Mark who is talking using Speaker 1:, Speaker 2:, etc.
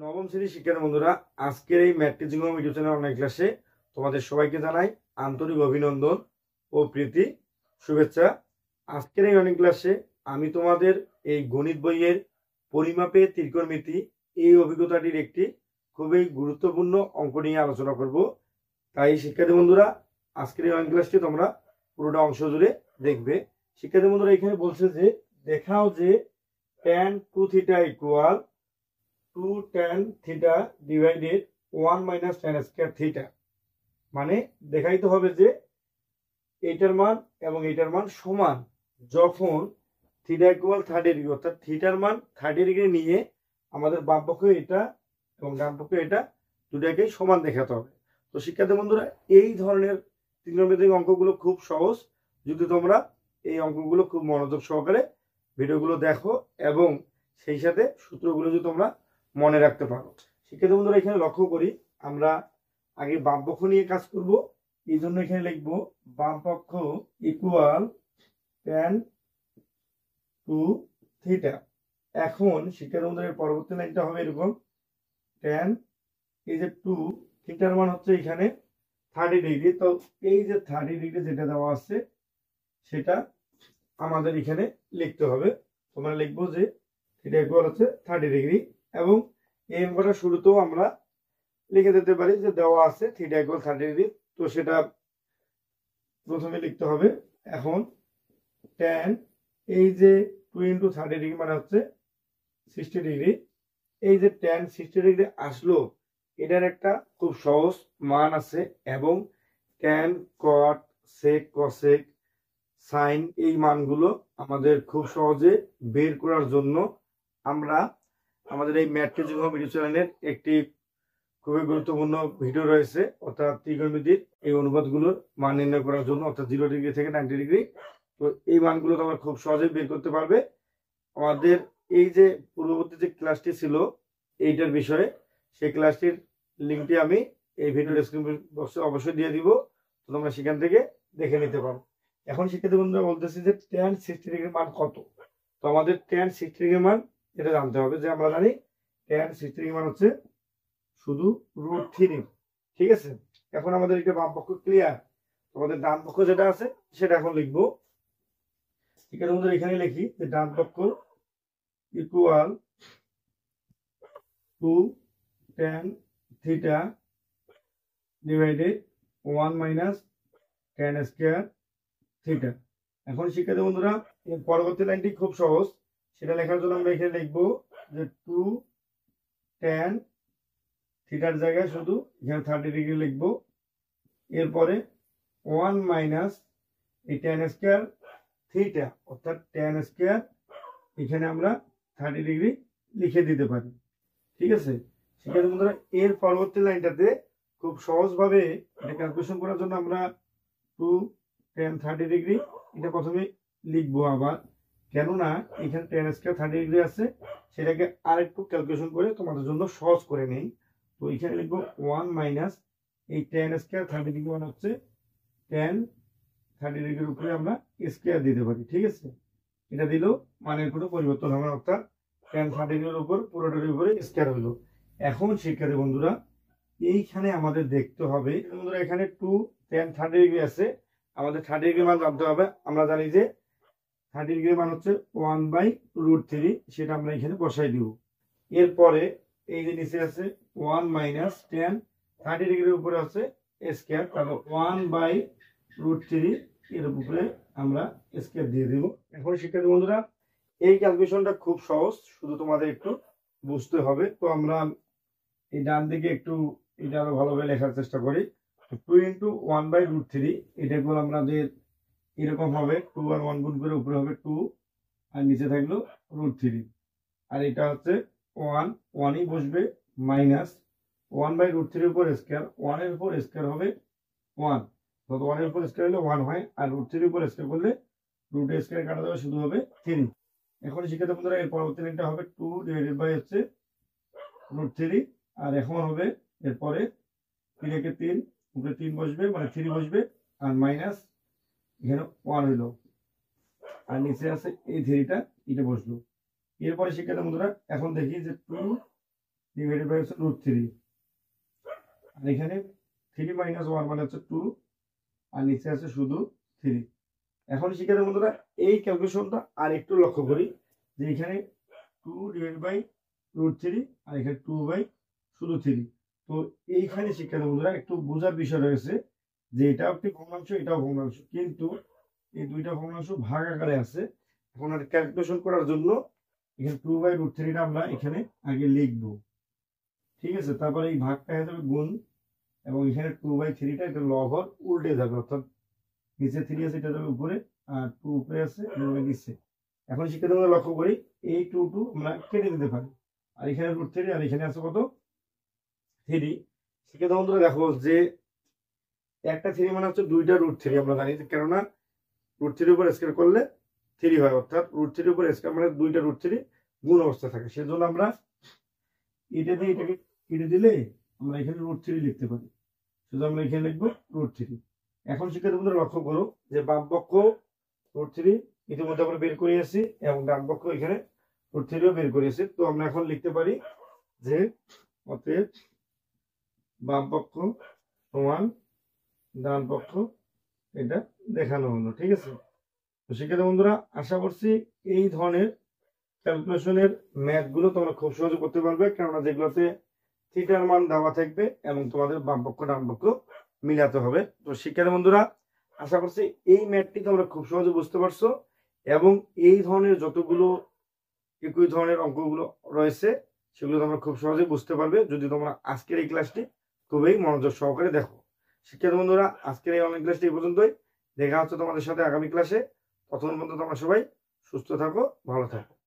Speaker 1: নবম শ্রেণীর শিক্ষার্থী বন্ধুরা, আজকের এই math teaching home YouTube channel online ক্লাসে তোমাদের সবাইকে জানাই আন্তরিক অভিনন্দন ও প্রীতি শুভেচ্ছা। আজকের এই অনলাইন ক্লাসে আমি তোমাদের এই গণিত বইয়ের পরিমাপে ত্রিকোণমিতি এই অভিজ্ঞতাটির একটি খুবই গুরুত্বপূর্ণ অঙ্ক নিয়ে আলোচনা করব। তাই শিক্ষার্থী বন্ধুরা, আজকের এই অনলাইন ক্লাসটি তোমরা পুরোটা অংশ জুড়ে দেখবে। শিক্ষার্থী বন্ধুরা, এখানে বলছে যে দেখাও যে tan 2 θ equal 2 tan θ divided 1 minus tan square θ। মানে দেখাইতে হবে যে এইটার মান এবং এইটার মান সমান যখন θ ইকুয়াল 30 ডিগ্রি, অর্থাৎ থিটার মান 30 ডিগ্রি নিয়ে আমাদের বাম পক্ষ এটা এবং ডান পক্ষ এটা দুটাকে সমান দেখাতে হবে। তো শিক্ষার্থী বন্ধুরা, এই ধরনের ত্রিকোণমিতিক অঙ্কগুলো খুব সহজ। যদি তোমরা এই অঙ্কগুলো খুব মনোযোগ সহকারে ভিডিওগুলো দেখো এবং সেই সাথে সূত্রগুলো যদি তোমরা মনে রাখতে পারো। শিক্ষার্থী বন্ধুরা, এখানে লক্ষ্য করি আমরা আগে বাম পক্ষ নিয়ে কাজ করব। এই জন্য এখানে লিখবো বাম পক্ষ ইকুয়াল tan 2 θ। এখন শিক্ষার্থী বন্ধুরা, পরবর্তী লাইনটা হবে এরকম tan এই যে 2 θর মান হচ্ছে এখানে 30 ডিগ্রি। তো এই যে 30 ডিগ্রি যেটা দেওয়া আছে সেটা আমাদের এখানে লিখতে হবে। তোমরা লিখবো যে θ ইকুয়াল হচ্ছে 30 ডিগ্রি এবং এই অঙ্কটা শুরুতেও আমরা লিখে দিতে পারি যে দেওয়া আছে θ ইকুয়াল 30 ডিগ্রি। তো সেটা প্রথমে লিখতে হবে। এখন tan এই যে 2 ইন্টু 30 ডিগ্রি মানে হচ্ছে 60 ডিগ্রি। এই যে tan 60 ডিগ্রি আসলো, এটার একটা খুব সহজ মান আছে এবং tan cot sec cosec sin এই মানগুলো আমাদের খুব সহজে বের করার জন্য আমরা আমাদের এই ম্যাথ টিচিং হোম ইউটিউব চ্যানেলের একটি খুবই গুরুত্বপূর্ণ ভিডিও রয়েছে, অর্থাৎ ত্রিকোণমিতির এই অনুপাতগুলোর মান নির্ণয় করার জন্য, অর্থাৎ 0 ডিগ্রি থেকে 90 ডিগ্রি। তো এই মানগুলো তোমরা খুব সহজে বের করতে পারবে। আমাদের এই যে পূর্ববর্তী যে ক্লাসটি ছিল এইটার বিষয়ে, সেই ক্লাসটির লিঙ্কটি আমি এই ভিডিও ডেসক্রিপশন বক্সে অবশ্যই দিয়ে দিব, তো তোমরা সেখান থেকে দেখে নিতে পারো। এখন শিক্ষার্থী বন্ধুরা বলতেছি যে tan 60 ডিগ্রির মান কত। তো আমাদের tan 60 ডিগ্রির মান এটা জানতে হবে যে আমরা জানি tan 60 ডিগ্রির মান হচ্ছে শুধু √3। ঠিক আছে, এখন আমাদের এটা বাম পক্ষ ক্লিয়ার। আমাদের ডান পক্ষ যেটা আছে সেটা এখন লিখবো। ঠিক আছে বন্ধুরা, এখানে লিখি যে ডান পক্ষ equal 2 tan θ divided 1 minus tan square θ। এখন শিক্ষার্থী বন্ধুরা, এর পরবর্তী লাইনটি খুব সহজ। সেটা লেখার জন্য আমরা এখানে লিখবো যে 2 tan থিটার জায়গায় শুধু এখানে 30 ডিগ্রি লিখবো। এরপরে 1 মাইনাস এই tan স্কয়ার θ, অর্থাৎ tan স্কয়ার এখানে আমরা 30 ডিগ্রি লিখে দিতে পারি। ঠিক আছে শিক্ষার্থী বন্ধুরা, এর পরবর্তী লাইনটাতে খুব সহজভাবে এটা ক্যালকুলেশন করার জন্য আমরা 2 tan 30 ডিগ্রি এটা প্রথমে লিখবো আবার, কেননা এখানে tan স্কয়ার 30 ডিগ্রি আছে, সেটাকে আরেকটু ক্যালকুলেশন করে তোমাদের জন্য সহজ করে নেই। তো এখানে লিখবো 1 মাইনাস এই tan স্কয়ার 30 ডিগ্রি মানে হচ্ছে tan 30 ডিগ্রির উপরে আমরা স্কয়ার দিতে পারি। ঠিক আছে, এটা দিলেও মানের কোনো পরিবর্তন হবে না, অর্থাৎ tan 30 ডিগ্রির উপর পুরোটার উপরে স্কয়ার হলো। এখন শিক্ষার্থী বন্ধুরা, এইখানে আমাদের দেখতে হবে বন্ধুরা, এখানে 2 tan 30 ডিগ্রি আছে, আমাদের 30 ডিগ্রি মান জানতে হবে। আমরা জানি যে 30 ডিগ্রি মান হচ্ছে 1/√3, সেটা আমরা এখানে বসাই দিব। এরপরে এই যে নিচে আছে 1 মাইনাস tan 30 ডিগ্রির উপরে আছে স্কয়ার, তাহলে 1/√3 এর উপরে আমরা স্কয়ার দিয়ে দেব। এখন শিক্ষার্থী বন্ধুরা, এই ক্যালকুলেশনটা খুব সহজ, শুধু তোমাদের একটু বুঝতে হবে। তো আমরা এই ডান দিকে একটু এটা আরো ভালোভাবে লেখার চেষ্টা করি। 2 ইন্টু 1/√3 এটা গুলো আমাদের এরকম হবে, 2 আর 1 গুণ করে উপরে হবে 2 আর নিচে থাকলো √3, আর এটা হচ্ছে 1ই বসবে মাইনাস 1/√3 এর উপর স্কয়ার, 1 এর উপর স্কয়ার হবে 1, তো 1 এর উপর স্কয়ার হলে 1 হয়, আর √3 এর উপর স্কয়ার করলে √ স্কয়ার কাটা যাবে, শুধু হবে 3। এখন শিক্ষার্থী বন্ধুরা, এর পরবর্তী লাইনটা হবে 2 ডিভাইডেড বাই হচ্ছে √3, আর এখন হবে এরপরে 3 একে 3 উপরে 3 বসবে মানে 3 বসবে, আর মাইনাস এখানে 1 হইলো, আর নিচে আছে এই 3টা এটা বসলো। এরপরে শিক্ষার্থী বন্ধুরা, এখন দেখি যে 2 ডিভাইডেড বাই হচ্ছে √3, আর এখানে 3 - 1 মানে হচ্ছে 2, আর নিচে আছে শুধু 3। এখন শিক্ষার্থী বন্ধুরা এই ক্যালকুলেশনটা আর একটু লক্ষ্য করি যে এখানে 2 ডিভাইড বাই √3 আর এখানে 2 বাই শুধু 3। তো এইখানে শিক্ষার্থী বন্ধুরা একটু বোঝার বিষয় রয়েছে যে এটাও একটি ভগ্নাংশ, এটাও ভগ্নাংশ, কিন্তু এই দুইটা ভগ্নাংশ ভাগ আকারে আছে। এখন আর ক্যালকুলেশন করার জন্য এখানে 2 বাই √3টা আমরা এখানে আগে লিখব, ঠিক আছে। তারপরে এই ভাগটা হয়ে যাবে গুণ, এবং এখানে 2 বাই 3টা এটা লব হর উল্টে যাবে, অর্থাৎ নিচে 3 আছে এটা যাবে উপরে, আর 2 উপরে আছে এটা যাবে নিচে। এখন শিক্ষার্থী বন্ধুরা লক্ষ্য করি এই 2 আমরা কেটে দিতে পারি, আর এখানে √3 আর এখানে আছে কত 3। শিক্ষার্থী বন্ধুরা দেখো যে একটা 3 মানে হচ্ছে দুইটা √3, আমরা জানি, কেননা √3 উপর স্কয়ার করলে 3 হয়, অর্থাৎ √3 উপর স্কয়ার মানে দুইটা √3 গুণ অবস্থায় থাকে। সেজন্য আমরা এটা দিয়ে এটাকে কেটে দিলে আমরা এখানে √3 লিখতে পারি, শুধু আমরা এখানে লিখবো √3। এখন শিক্ষার্থী বন্ধুরা লক্ষ্য করো যে বাম পক্ষ √3 ইতিমধ্যে আমরা বের করে এসেছি, এবং ডান পক্ষ এখানে √3ও বের করেছি। তো আমরা এখন লিখতে পারি যে অতএব বাম পক্ষ সমান ডান পক্ষ, এটা দেখানো হলো, ঠিক আছে। তো শিক্ষার্থী বন্ধুরা আশা করছি এই ধরনের ক্যালকুলেশনের ম্যাথ গুলো তোমরা খুব সহজে করতে পারবে, কেননা যেগুলোতে থিটার মান দেওয়া থাকবে এবং তোমাদের বাম পক্ষ ডান পক্ষ মিলাতে হবে। তো শিক্ষার্থী বন্ধুরা আশা করছি এই ম্যাথটি তোমরা খুব সহজে বুঝতে পারছো, এবং এই ধরনের যতগুলো একই ধরনের অঙ্কগুলো রয়েছে সেগুলো তোমরা খুব সহজে বুঝতে পারবে যদি তোমরা আজকের এই ক্লাসটি খুবই মনোযোগ সহকারে দেখো। শিক্ষার্থী বন্ধুরা আজকের এই অনলাইন ক্লাসটি এই পর্যন্তই, দেখা হচ্ছে তোমাদের সাথে আগামী ক্লাসে। ততক্ষণ পর্যন্ত তোমরা সবাই সুস্থ থাকো, ভালো থাকো।